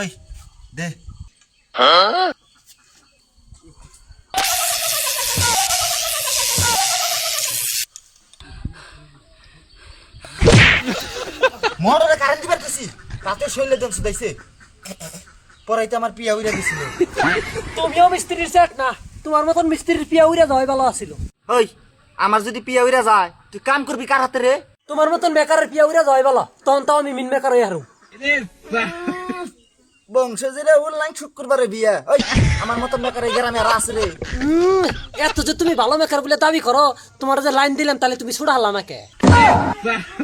ওই দে মোটরে কারেন্ট দিবার দিছি তাতে শৈলে দেন সুদাইছে পরাইতে আমার পিয়া উইরা দিছিল তুমিও মিস্ত্রির সেট না, তোমার মতন মিস্ত্রির পিয়া উইরা যাওয়াই ভালো আছিল। ওই আমার যদি পিয়া উইরা যায় তুই কাম করবি কার হাতে রে? তোমার মতন বেকারের পিয়া উইরা যাওয়াই ভালো, তখন তাও আমি মিন বেকার হয়ে হারু। বংশ জেলে অনলাইন শুক্রবারে বিয়া। ওই আমার মতন বেকার এই গ্রামে আর আছে রে? এত যে তুমি ভালো মেকার বলে দাবি করো, তোমার যে লাইন দিলাম তাহলে তুমি ছুড়া হালা নাকে?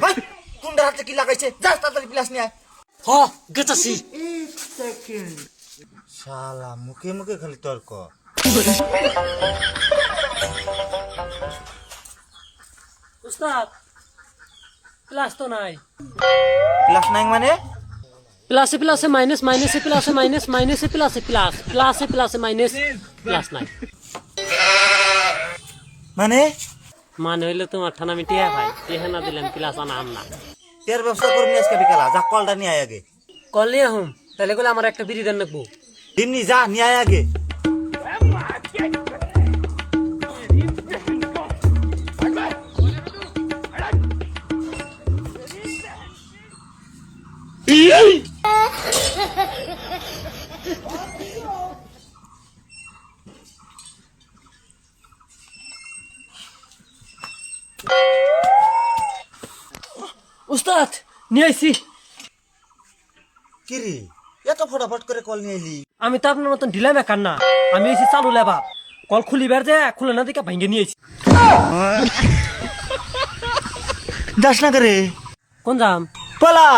ওই কোনটা হাতে কি লাগাইছে? যা তাড়াতাড়ি প্লাস নিয়ে আয়। হ গেতাছি। শালা মুখে মুখে খালি তর্ক। উস্তাদ প্লাস তো নাই। প্লাস নাই মানে? প্লাসে প্লাসে মাইনাস, মাইনাসে প্লাসে মাইনাস, মাইনাসে প্লাসে প্লাস, প্লাসে প্লাসে মাইনাস, প্লাস নাই। মানে মানে হইলে তোমার ঠানা মিটিয়া ভাই, টেহা না দিলাম প্লাস আনা আম না। এর ব্যবসা করবি আজকে বিকালা। যা কলটা নিয়ে আয় আগে। কল নিয়ে হুম, তাহলে বলে আমার একটা বিড়ি দেন নাকবো। দিমনি যা নিয়ে আয় আগে। উস্তাদ নিয়ে আইছি। কি রে এত ফটাফট করে কল নিয়ে এলি? আমি তো আপনার মতন ঢিলা মেকার না, আমি এসেছি চালু লেবা। কল খুলিবার যে খুলে না দিকে ভাঙ্গে নিয়ে আইছি। যাস না করে কোন যাম? পালা।